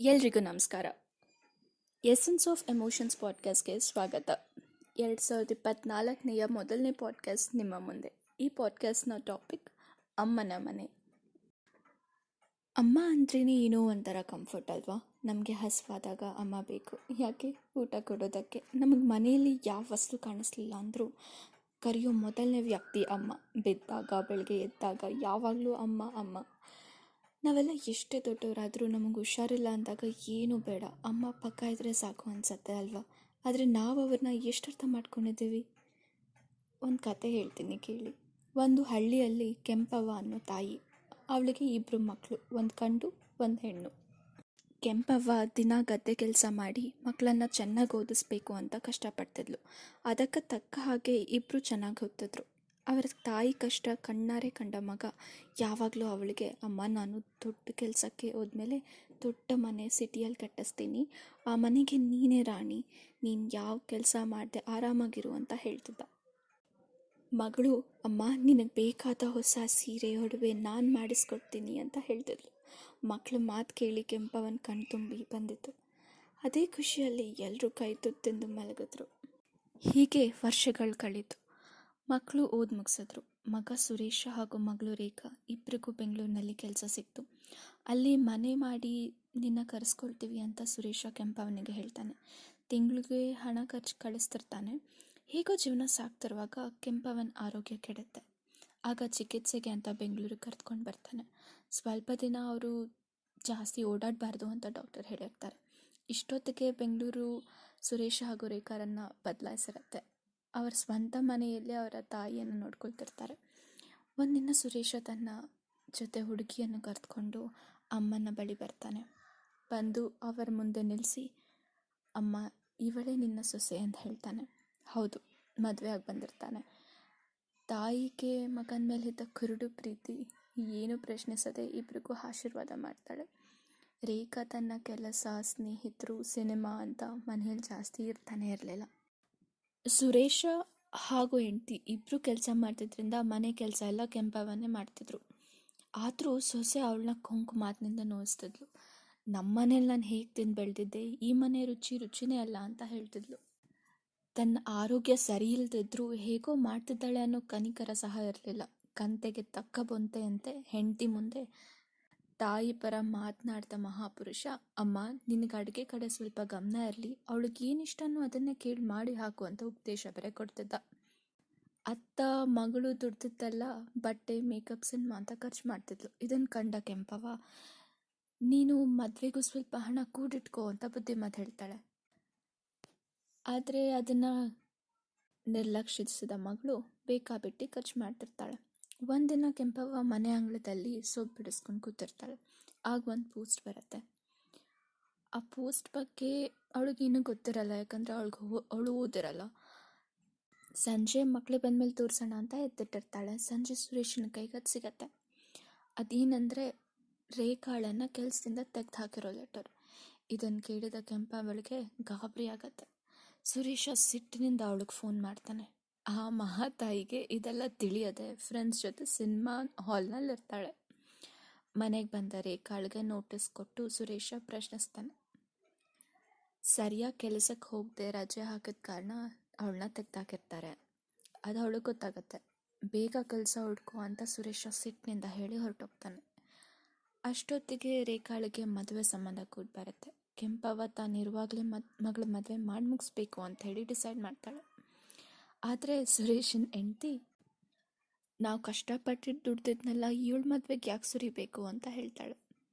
ಎಲ್ರಿಗೂ ನಮಸ್ಕಾರ. Essence of emotions ಪಾಡ್ಕಾಸ್ಟ್ಗೆ ಸ್ವಾಗತ. 2024ನೆಯ ಮೊದಲನೇ ಪಾಡ್ಕಾಸ್ಟ್ ನಿಮ್ಮ ಮುಂದೆ. ಈ ಪಾಡ್ಕಾಸ್ಟ್ನ ಟಾಪಿಕ್ ಅಮ್ಮನ ಮನೆ. ಅಮ್ಮ ಅಂದ್ರೇ ಏನೋ ಒಂಥರ ಕಂಫರ್ಟ್ ಅಲ್ವಾ. ನಮಗೆ ಹಸಿವಾದಾಗ ಅಮ್ಮ ಬೇಕು. ಯಾಕೆ? ಊಟ ಕೊಡೋದಕ್ಕೆ. ನಮಗೆ ಮನೆಯಲ್ಲಿ ಯಾವ ವಸ್ತು ಕಾಣಿಸ್ಲಿಲ್ಲ ಅಂದರೂ ಕರೆಯೋ ಮೊದಲನೇ ವ್ಯಕ್ತಿ ಅಮ್ಮ. ಬಿದ್ದಾಗ, ಬೆಳಗ್ಗೆ ಎದ್ದಾಗ ಯಾವಾಗಲೂ ಅಮ್ಮ ಅಮ್ಮ. ನಾವೆಲ್ಲ ಎಷ್ಟೇ ದೊಡ್ಡವರಾದರೂ ನಮಗೆ ಹುಷಾರಿಲ್ಲ ಅಂದಾಗ ಏನೂ ಬೇಡ, ಅಮ್ಮ ಪಕ್ಕ ಇದ್ದರೆ ಸಾಕು ಅನಿಸತ್ತೆ ಅಲ್ವಾ. ಆದರೆ ನಾವು ಅವ್ರನ್ನ ಎಷ್ಟು ಅರ್ಥ ಮಾಡ್ಕೊಂಡಿದ್ದೀವಿ? ಒಂದು ಕತೆ ಹೇಳ್ತೀನಿ ಕೇಳಿ. ಒಂದು ಹಳ್ಳಿಯಲ್ಲಿ ಕೆಂಪವ್ವ ಅನ್ನೋ ತಾಯಿ. ಅವಳಿಗೆ 2 ಮಕ್ಕಳು, ಒಂದು ಗಂಡು ಒಂದು ಹೆಣ್ಣು. ಕೆಂಪವ್ವ ದಿನ ಗದ್ದೆ ಕೆಲಸ ಮಾಡಿ ಮಕ್ಕಳನ್ನು ಚೆನ್ನಾಗಿ ಓದಿಸ್ಬೇಕು ಅಂತ ಕಷ್ಟಪಡ್ತಿದ್ಲು. ಅದಕ್ಕೆ ತಕ್ಕ ಹಾಗೆ 2 ಚೆನ್ನಾಗಿ ಓದ್ತಿದ್ರು. ಅವರ ತಾಯಿ ಕಷ್ಟ ಕಣ್ಣಾರೆ ಕಂಡ ಮಗ ಯಾವಾಗಲೂ ಅವಳಿಗೆ, ಅಮ್ಮ ನಾನು ದೊಡ್ಡ ಕೆಲಸಕ್ಕೆ ಹೋದ್ಮೇಲೆ ದೊಡ್ಡ ಮನೆ ಸಿಟಿಯಲ್ಲಿ ಕಟ್ಟಿಸ್ತೀನಿ, ಆ ಮನೆಗೆ ನೀನೇ ರಾಣಿ, ನೀನು ಯಾವ ಕೆಲಸ ಮಾಡದೆ ಆರಾಮಾಗಿರು ಅಂತ ಹೇಳ್ತಿದ್ದ. ಮಗಳು, ಅಮ್ಮ ನಿನಗೆ ಬೇಕಾದ ಹೊಸ ಸೀರೆ ಒಡವೆ ನಾನು ಮಾಡಿಸ್ಕೊಡ್ತೀನಿ ಅಂತ ಹೇಳ್ತಿದ್ಲು. ಮಕ್ಕಳು ಮಾತು ಕೇಳಿ ಕೆಂಪವನ ಕಣ್ತುಂಬಿ ಬಂದಿತ್ತು. ಅದೇ ಖುಷಿಯಲ್ಲಿ ಎಲ್ಲರೂ ಕೈ ತುತ್ತಿಂದು ಮಲಗಿದ್ರು. ಹೀಗೆ ವರ್ಷಗಳು ಕಳೀತು. ಮಕ್ಕಳು ಓದ್ ಮುಗಿಸಿದ್ರು. ಮಗ ಸುರೇಶ ಹಾಗೂ ಮಗಳು ರೇಖಾ ಇಬ್ಬರಿಗೂ ಬೆಂಗಳೂರಿನಲ್ಲಿ ಕೆಲಸ ಸಿಕ್ತು. ಅಲ್ಲಿ ಮನೆ ಮಾಡಿ ನಿನ್ನ ಕರೆಸ್ಕೊಳ್ತೀವಿ ಅಂತ ಸುರೇಶ ಕೆಂಪವನಿಗೆ ಹೇಳ್ತಾನೆ. ತಿಂಗಳಿಗೆ ಹಣ ಖರ್ಚು ಕಳಿಸ್ತಿರ್ತಾನೆ. ಹೇಗೋ ಜೀವನ ಸಾಕ್ತಿರುವಾಗ ಕೆಂಪವನ ಆರೋಗ್ಯ ಕೆಡುತ್ತೆ. ಆಗ ಚಿಕಿತ್ಸೆಗೆ ಅಂತ ಬೆಂಗಳೂರಿಗೆ ಕರೆದುಕೊಂಡು ಬರ್ತಾನೆ. ಸ್ವಲ್ಪ ದಿನ ಅವರು ಜಾಸ್ತಿ ಓಡಾಡಬಾರ್ದು ಅಂತ ಡಾಕ್ಟರ್ ಹೇಳಿರ್ತಾರೆ. ಇಷ್ಟೊತ್ತಿಗೆ ಬೆಂಗಳೂರು ಸುರೇಶ ಹಾಗೂ ರೇಖಾರನ್ನು ಬದಲಾಯಿಸಿರುತ್ತೆ. ಅವರ ಸ್ವಂತ ಮನೆಯಲ್ಲೇ ಅವರ ತಾಯಿಯನ್ನು ನೋಡ್ಕೊಳ್ತಿರ್ತಾರೆ. ಒಂದಿನ ಸುರೇಶ ತನ್ನ ಜೊತೆ ಹುಡುಗಿಯನ್ನು ಕರೆದುಕೊಂಡು ಅಮ್ಮನ ಬಳಿ ಬರ್ತಾನೆ. ಬಂದು ಅವರ ಮುಂದೆ ನಿಲ್ಲಿಸಿ, ಅಮ್ಮ ಇವಳೇ ನಿನ್ನ ಸೊಸೆ ಅಂತ ಹೇಳ್ತಾನೆ. ಹೌದು, ಮದುವೆ ಆಗಿ ಬಂದಿರ್ತಾನೆ. ತಾಯಿಗೆ ಮಗನ ಮೇಲಿದ್ದ ಕುರುಡು ಪ್ರೀತಿ ಏನು ಪ್ರಶ್ನಿಸದೆ ಇಬ್ಬರಿಗೂ ಆಶೀರ್ವಾದ ಮಾಡ್ತಾಳೆ. ರೇಖಾ ತನ್ನ ಕೆಲಸ, ಸ್ನೇಹಿತರು, ಸಿನಿಮಾ ಅಂತ ಮನೆಯಲ್ಲಿ ಜಾಸ್ತಿ ಇರ್ತಾನೆ ಇರಲಿಲ್ಲ. ಸುರೇಶ ಹಾಗೂ ಹೆಂಡತಿ ಇಬ್ಬರು ಕೆಲಸ ಮಾಡ್ತಿದ್ರಿಂದ ಮನೆ ಕೆಲಸ ಎಲ್ಲ ಕೆಂಪವನ್ನೇ ಮಾಡ್ತಿದ್ರು. ಆದರೂ ಸೊಸೆ ಅವಳನ್ನ ಕೊಂಕು ಮಾತಿನಿಂದ ನೋಯಿಸ್ತಿದ್ಲು. ನಮ್ಮ ಮನೇಲಿ ನಾನು ಹೇಗೆ ತಿಂದು ಬೆಳೆದಿದ್ದೆ, ಈ ಮನೆ ರುಚಿನೇ ಅಲ್ಲ ಅಂತ ಹೇಳ್ತಿದ್ಲು. ತನ್ನ ಆರೋಗ್ಯ ಸರಿ ಇಲ್ದಿದ್ರೂ ಹೇಗೋ ಮಾಡ್ತಿದ್ದಾಳೆ ಅನ್ನೋ ಕನಿಕರ ಸಹ ಇರಲಿಲ್ಲ. ಕಂತೆಗೆ ತಕ್ಕ ಬೊಂತೆಯಂತೆ ಹೆಂಡತಿ ಮುಂದೆ ತಾಯಿ ಪರ ಮಾತನಾಡ್ದ ಮಹಾಪುರುಷ, ಅಮ್ಮ ನಿನಗೆ ಅಡುಗೆ ಕಡೆ ಸ್ವಲ್ಪ ಗಮನ ಇರಲಿ, ಅವಳಿಗೆ ಏನಿಷ್ಟನೋ ಅದನ್ನೇ ಕೇಳಿ ಮಾಡಿ ಹಾಕು ಅಂತ ಉಪದೇಶ ಬೇರೆ ಕೊಡ್ತಿದ್ದ. ಅತ್ತ ಮಗಳು ದುಡ್ದಿದ್ದೆಲ್ಲ ಬಟ್ಟೆ, ಮೇಕಪ್, ಸಿನಿಮಾ ಅಂತ ಖರ್ಚು ಮಾಡ್ತಿದ್ಲು. ಇದನ್ನು ಕಂಡ ಕೆಂಪವ್ವ, ನೀನು ಮದುವೆಗೂ ಸ್ವಲ್ಪ ಹಣ ಕೂಡಿಟ್ಕೋ ಅಂತ ಬುದ್ಧಿ ಮಾತು ಹೇಳ್ತಾಳೆ. ಆದರೆ ಅದನ್ನು ನಿರ್ಲಕ್ಷಿಸಿದ ಮಗಳು ಬೇಕಾಬಿಟ್ಟು ಖರ್ಚು ಮಾಡ್ತಿರ್ತಾಳೆ. ಒಂದಿನ ಕೆಂಪವ್ವ ಮನೆ ಅಂಗಳದಲ್ಲಿ ಸೊಪ್ಪು ಬಿಡಿಸ್ಕೊಂಡು ಕೂತಿರ್ತಾಳೆ. ಆಗ ಒಂದು ಪೋಸ್ಟ್ ಬರುತ್ತೆ. ಆ ಪೋಸ್ಟ್ ಬಗ್ಗೆ ಅವಳಿಗೇನು ಗೊತ್ತಿರಲ್ಲ, ಯಾಕಂದರೆ ಅವಳು ಓದಿರಲ್ಲ. ಸಂಜೆ ಮಕ್ಕಳು ಬಂದಮೇಲೆ ತೋರಿಸೋಣ ಅಂತ ಎತ್ತಿಟ್ಟಿರ್ತಾಳೆ. ಸಂಜೆ ಸುರೇಶನ ಕೈಗೆ ಅದು ಸಿಗತ್ತೆ. ಅದೇನೆಂದರೆ ರೇಖಾಳನ್ನು ಕೆಲಸದಿಂದ ತೆಗೆದು ಹಾಕಿರೋ ಲೆಟರ್. ಇದನ್ನು ಕೇಳಿದ ಕೆಂಪವ್ವಳಿಗೆ ಗಾಬರಿ ಆಗತ್ತೆ. ಸುರೇಶ ಸಿಟ್ಟಿನಿಂದ ಅವಳಿಗೆ ಫೋನ್ ಮಾಡ್ತಾನೆ. ಆ ಮಹಾತಾಯಿಗೆ ಇದೆಲ್ಲ ತಿಳಿಯದೆ ಫ್ರೆಂಡ್ಸ್ ಜೊತೆ ಸಿನಿಮಾ ಹಾಲ್ನಲ್ಲಿ ಇರ್ತಾಳೆ. ಮನೆಗೆ ಬಂದ ರೇಖಾಳಿಗೆ ನೋಟಿಸ್ ಕೊಟ್ಟು ಸುರೇಶ ಪ್ರಶ್ನಿಸ್ತಾನೆ. ಸರಿಯಾಗಿ ಕೆಲಸಕ್ಕೆ ಹೋಗದೆ ರಜೆ ಹಾಕಿದ ಕಾರಣ ಅವಳನ್ನ ತೆಗ್ದಾಕಿರ್ತಾರೆ. ಅದು ಅವಳಿಗೆ ಗೊತ್ತಾಗತ್ತೆ. ಬೇಗ ಕೆಲಸ ಹುಡ್ಕೋ ಅಂತ ಸುರೇಶ ಸಿಟ್ಟಿನಿಂದ ಹೇಳಿ ಹೊರಟೋಗ್ತಾನೆ. ಅಷ್ಟೊತ್ತಿಗೆ ರೇಖಾಳಿಗೆ ಮದುವೆ ಸಂಬಂಧ ಕೂಡ ಬರುತ್ತೆ. ಕೆಂಪವ್ವ ತಾನಿರುವಾಗಲೇ ಮಗಳ ಮದುವೆ ಮಾಡಿ ಮುಗಿಸ್ಬೇಕು ಅಂತ ಹೇಳಿ ಡಿಸೈಡ್ ಮಾಡ್ತಾಳೆ. ಆದರೆ ಸುರೇಶನ ಹೆಂಡತಿ, ನಾವು ಕಷ್ಟಪಟ್ಟಿದ್ದು ದುಡ್ದಿದ್ನೆಲ್ಲ ಇವಳ ಮದುವೆಗೆ ಯಾಕೆ ಸುರಿಬೇಕು ಅಂತ ಹೇಳ್ತಾಳೆ.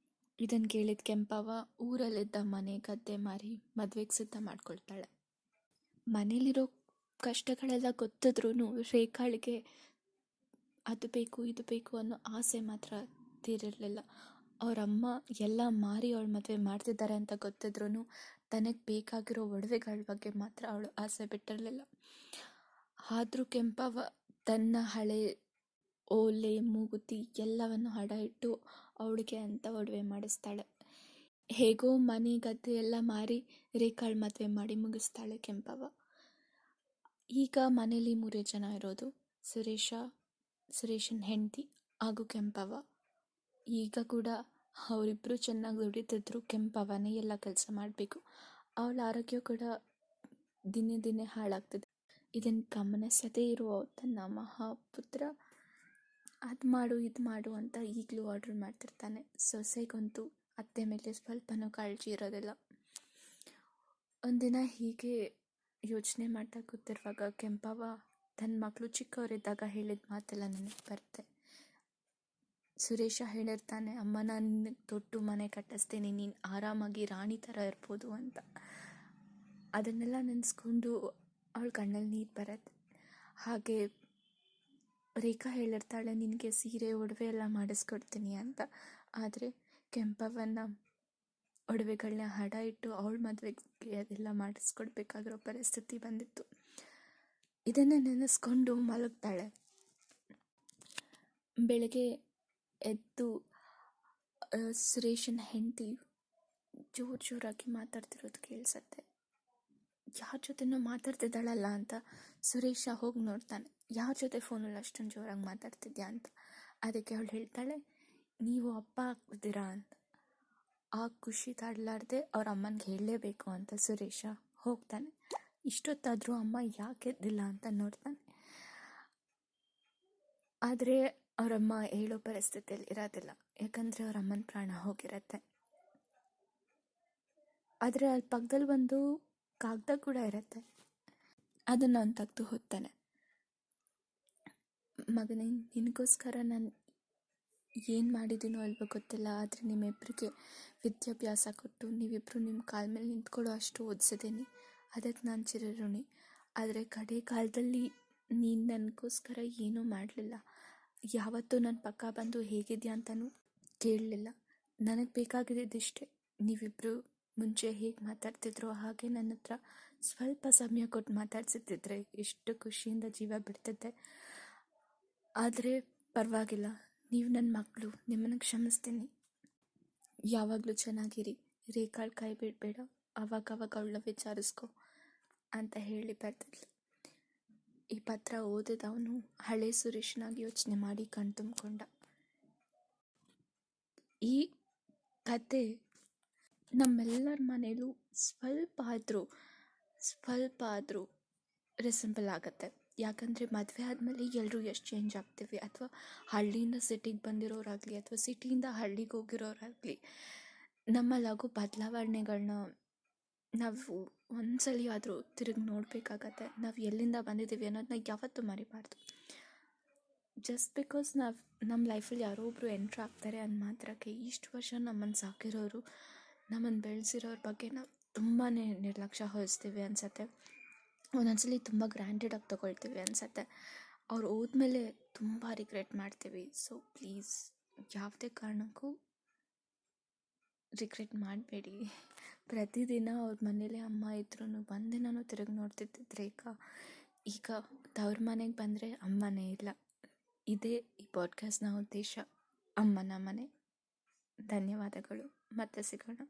ಇದನ್ನು ಕೇಳಿದ ಕೆಂಪವ್ವ ಊರಲ್ಲಿದ್ದ ಮನೆ, ಗದ್ದೆ ಮಾರಿ ಮದುವೆಗೆ ಸಿದ್ಧ ಮಾಡ್ಕೊಳ್ತಾಳೆ. ಮನೇಲಿರೋ ಕಷ್ಟಗಳೆಲ್ಲ ಗೊತ್ತಿದ್ರೂ ರೇಖಾಳಿಗೆ ಅದು ಬೇಕು ಇದು ಬೇಕು ಅನ್ನೋ ಆಸೆ ಮಾತ್ರ ತೀರಿರಲಿಲ್ಲ. ಅವರಮ್ಮ ಎಲ್ಲ ಮಾರಿ ಅವಳ ಮದುವೆ ಮಾಡ್ತಿದ್ದಾರೆ ಅಂತ ಗೊತ್ತಿದ್ರೂ ತನಗೆ ಬೇಕಾಗಿರೋ ಒಡವೆಗಳ ಬಗ್ಗೆ ಮಾತ್ರ ಅವಳು ಆಸೆ ಬಿಟ್ಟಿರಲಿಲ್ಲ. ಆದರೂ ಕೆಂಪವ್ವ ತನ್ನ ಹಳೆ ಓಲೆ, ಮೂಗುತಿ ಎಲ್ಲವನ್ನು ಹಡ ಇಟ್ಟು ಅವಳಿಗೆ ಅಂತ ಒಡವೆ ಮಾಡಿಸ್ತಾಳೆ. ಹೇಗೋ ಮನೆ, ಗದ್ದೆ ಎಲ್ಲ ಮಾರಿ ರೇಖಾಳ ಮದುವೆ ಮಾಡಿ ಮುಗಿಸ್ತಾಳೆ ಕೆಂಪವ್ವ. ಈಗ ಮನೇಲಿ 3 ಜನ ಇರೋದು. ಸುರೇಶನ ಹೆಂಡತಿ ಹಾಗೂ ಕೆಂಪವ್ವ. ಈಗ ಕೂಡ ಅವರಿಬ್ಬರು ಚೆನ್ನಾಗಿ ದುಡಿತಿದ್ರು, ಕೆಂಪವನೇ ಎಲ್ಲ ಕೆಲಸ ಮಾಡಬೇಕು. ಅವಳ ಆರೋಗ್ಯ ಕೂಡ ದಿನೇ ದಿನೇ ಹಾಳಾಗ್ತಿದೆ. ಇದನ್ನು ಗಮನಿಸದೇ ಇರುವ ತನ್ನ ಮಹಾಪುತ್ರ ಅದು ಮಾಡು ಇದು ಮಾಡು ಅಂತ ಈಗಲೂ ಆರ್ಡ್ರ್ ಮಾಡ್ತಿರ್ತಾನೆ. ಸೊಸೆಗಂತೂ ಅತ್ತೆ ಮೇಲೆ ಸ್ವಲ್ಪನೂ ಕಾಳಜಿ ಇರೋದಿಲ್ಲ. ಒಂದಿನ ಹೀಗೆ ಯೋಚನೆ ಮಾಡ್ತಾ ಕೂತಿರುವಾಗ ಕೆಂಪವ್ವ ತನ್ನ ಮಕ್ಕಳು ಚಿಕ್ಕವರಿದ್ದಾಗ ಹೇಳಿದ ಮಾತೆಲ್ಲ ನನಗೆ ಬರುತ್ತೆ. ಸುರೇಶ ಹೇಳಿರ್ತಾನೆ, ಅಮ್ಮ ನಾನು ನಿನಗೆ ದೊಡ್ಡ ಮನೆ ಕಟ್ಟಿಸ್ತೀನಿ, ನೀನು ಆರಾಮಾಗಿ ರಾಣಿ ಥರ ಇರ್ಬೋದು ಅಂತ. ಅದನ್ನೆಲ್ಲ ನೆನೆಸ್ಕೊಂಡು ಅವಳ ಕಣ್ಣಲ್ಲಿ ನೀರು ಬರುತ್ತೆ. ಹಾಗೆ ರೇಖಾ ಹೇಳಿರ್ತಾಳೆ, ನಿನಗೆ ಸೀರೆ ಒಡವೆ ಎಲ್ಲ ಮಾಡಿಸ್ಕೊಡ್ತೀನಿ ಅಂತ. ಆದರೆ ಕೆಂಪವ್ವನ ಒಡವೆಗಳನ್ನ ಹಡ ಇಟ್ಟು ಅವಳ ಮದುವೆಗೆ ಅದೆಲ್ಲ ಮಾಡಿಸ್ಕೊಡ್ಬೇಕಾಗಿರೋ ಪರಿಸ್ಥಿತಿ ಬಂದಿತ್ತು. ಇದನ್ನು ನೆನೆಸ್ಕೊಂಡು ಮಲಗ್ತಾಳೆ. ಬೆಳಗ್ಗೆ ಎದ್ದು ಸುರೇಶನ ಹೆಂಡತಿ ಜೋರಾಗಿ ಮಾತಾಡ್ತಿರೋದು ಕೇಳಿಸತ್ತೆ. ಯಾರ ಜೊತೆನೋ ಮಾತಾಡ್ತಿದ್ದಾಳಲ್ಲ ಅಂತ ಸುರೇಶ ಹೋಗಿ ನೋಡ್ತಾನೆ. ಯಾರ ಜೊತೆ ಫೋನಲ್ಲಿ ಅಷ್ಟೊಂದು ಜೋರಾಗಿ ಮಾತಾಡ್ತಿದ್ಯಾ ಅಂತ. ಅದಕ್ಕೆ ಅವಳು ಹೇಳ್ತಾಳೆ, ನೀವು ಅಪ್ಪ ಆಗ್ತಿದ್ದೀರಾ ಅಂತ. ಆ ಖುಷಿ ತಡಲಾರ್ದೆ ಅವ್ರ ಅಮ್ಮನಿಗೆ ಹೇಳಲೇಬೇಕು ಅಂತ ಸುರೇಶ ಹೋಗ್ತಾನೆ. ಇಷ್ಟೊತ್ತಾದರೂ ಅಮ್ಮ ಯಾಕೆ ಎದ್ದಿಲ್ಲ ಅಂತ ನೋಡ್ತಾನೆ. ಆದರೆ ಅವರಮ್ಮ ಹೇಳೋ ಪರಿಸ್ಥಿತಿಯಲ್ಲಿ ಇರೋದಿಲ್ಲ, ಯಾಕಂದರೆ ಅವ್ರ ಅಮ್ಮನ ಪ್ರಾಣ ಹೋಗಿರತ್ತೆ. ಆದರೆ ಅಲ್ಲಿ ಪಕ್ಕದಲ್ಲಿ ಒಂದು ಕಾಗದ ಕೂಡ ಇರುತ್ತೆ. ಅದನ್ನು ಅವನು ತೆಗೆದು ಹೊತ್ತಾನೆ. ಮಗನೇ, ನಿನಗೋಸ್ಕರ ನಾನು ಏನು ಮಾಡಿದ್ದೀನೋ ಅಲ್ವೋ ಗೊತ್ತಿಲ್ಲ, ಆದರೆ ನಿಮ್ಮಿಬ್ಬರಿಗೆ ವಿದ್ಯಾಭ್ಯಾಸ ಕೊಟ್ಟು ನೀವಿಬ್ಬರು ನಿಮ್ಮ ಕಾಲ ಮೇಲೆ ನಿಂತ್ಕೊಳ್ಳೋ ಅಷ್ಟು ಓದಿಸಿದ್ದೀನಿ. ಅದಕ್ಕೆ ನಾನು ಚಿರಋಣಿ. ಆದರೆ ಕಡೆ ಕಾಲದಲ್ಲಿ ನೀನು ನನಗೋಸ್ಕರ ಏನೂ ಮಾಡಲಿಲ್ಲ. ಯಾವತ್ತೂ ನನ್ನ ಪಕ್ಕ ಬಂದು ಹೇಗಿದೆಯಾ ಅಂತಲೂ ಕೇಳಲಿಲ್ಲ. ನನಗೆ ಬೇಕಾಗಿದ್ದಿಷ್ಟೇ, ನೀವಿಬ್ಬರು ಮುಂಚೆ ಹೇಗೆ ಮಾತಾಡ್ತಿದ್ರೋ ಹಾಗೆ ನನ್ನ ಹತ್ರ ಸ್ವಲ್ಪ ಸಮಯ ಕೊಟ್ಟು ಮಾತಾಡ್ಸಿದ್ದಿದ್ರೆ ಎಷ್ಟು ಖುಷಿಯಿಂದ ಜೀವ ಬಿಡ್ತಿದ್ದೆ. ಆದರೆ ಪರವಾಗಿಲ್ಲ, ನೀವು ನನ್ನ ಮಕ್ಕಳು, ನಿಮ್ಮನ್ನು ಕ್ಷಮಿಸ್ತೀನಿ. ಯಾವಾಗಲೂ ಚೆನ್ನಾಗಿರಿ, ರೇಖಾಳು ಕೈ ಬಿಡಬೇಡ, ಅವಾಗವಾಗ ಅವಳನ್ನ ವಿಚಾರಿಸ್ಕೊ ಅಂತ ಹೇಳಿ ಬರ್ತಿದ್ಲು. ಈ ಪತ್ರ ಓದಿದವನು ಹಳೆ ಸುರೇಶನಾಗಿ ಯೋಚನೆ ಮಾಡಿ ಕಣ್ ತುಂಬಿಕೊಂಡ. ಈ ಕತೆ ನಮ್ಮೆಲ್ಲರ ಮನೇಲೂ ಸ್ವಲ್ಪ ಆದರೂ ರಿಸೆಂಬಲ್ ಆಗುತ್ತೆ. ಯಾಕಂದರೆ ಮದುವೆ ಆದಮೇಲೆ ಎಲ್ಲರೂ ಎಷ್ಟು ಚೇಂಜ್ ಆಗ್ತೀವಿ, ಅಥವಾ ಹಳ್ಳಿಯಿಂದ ಸಿಟಿಗೆ ಬಂದಿರೋರಾಗಲಿ ಅಥವಾ ಸಿಟಿಯಿಂದ ಹಳ್ಳಿಗೆ ಹೋಗಿರೋರಾಗಲಿ, ನಮ್ಮಲ್ಲಾಗೋ ಬದಲಾವಣೆಗಳನ್ನ ನಾವು ಒಂದ್ಸಲ ಆದರೂ ತಿರುಗಿ ನೋಡಬೇಕಾಗತ್ತೆ. ನಾವು ಎಲ್ಲಿಂದ ಬಂದಿದ್ದೀವಿ ಅನ್ನೋದನ್ನ ಯಾವತ್ತೂ ಮರಿಬಾರ್ದು. ಜಸ್ಟ್ ಬಿಕಾಸ್ ನಮ್ಮ ಲೈಫಲ್ಲಿ ಯಾರೋ ಒಬ್ಬರು ಎಂಟ್ರ್ ಆಗ್ತಾರೆ ಅಂದ ಮಾತ್ರಕ್ಕೆ ಇಷ್ಟು ವರ್ಷ ನಮ್ಮನ್ನು ಸಾಕಿರೋರು, ನಮ್ಮನ್ನು ಬೆಳೆಸಿರೋರ ಬಗ್ಗೆ ನಾವು ತುಂಬಾ ನಿರ್ಲಕ್ಷ್ಯ ವಹಿಸ್ತೀವಿ ಅನಿಸತ್ತೆ. ಒಂದೊಂದ್ಸಲಿ ತುಂಬ ಗ್ರ್ಯಾಂಟೆಡಾಗಿ ತೊಗೊಳ್ತೀವಿ ಅನಿಸತ್ತೆ. ಅವ್ರು ಹೋದ್ಮೇಲೆ ತುಂಬ ರಿಗ್ರೆಟ್ ಮಾಡ್ತೀವಿ. ಸೊ ಪ್ಲೀಸ್, ಯಾವುದೇ ಕಾರಣಕ್ಕೂ ರಿಗ್ರೆಟ್ ಮಾಡಬೇಡಿ. ಪ್ರತಿದಿನ ಅವ್ರ ಮನೇಲಿ ಅಮ್ಮ ಇದ್ರೂ ಒಂದಿನೂ ತಿರುಗಿ ನೋಡ್ತಿದ್ದಿದ್ರೆ ಈಗ ತವ್ರ ಮನೆಗೆ ಬಂದರೆ ಅಮ್ಮನೇ ಇಲ್ಲ. ಇದೇ ಈ ಪಾಡ್ಕಾಸ್ಟ್ನ ಉದ್ದೇಶ, ಅಮ್ಮನ ಮನೆ. ಧನ್ಯವಾದಗಳು. ಮತ್ತೆ ಸಿಗೋಣ.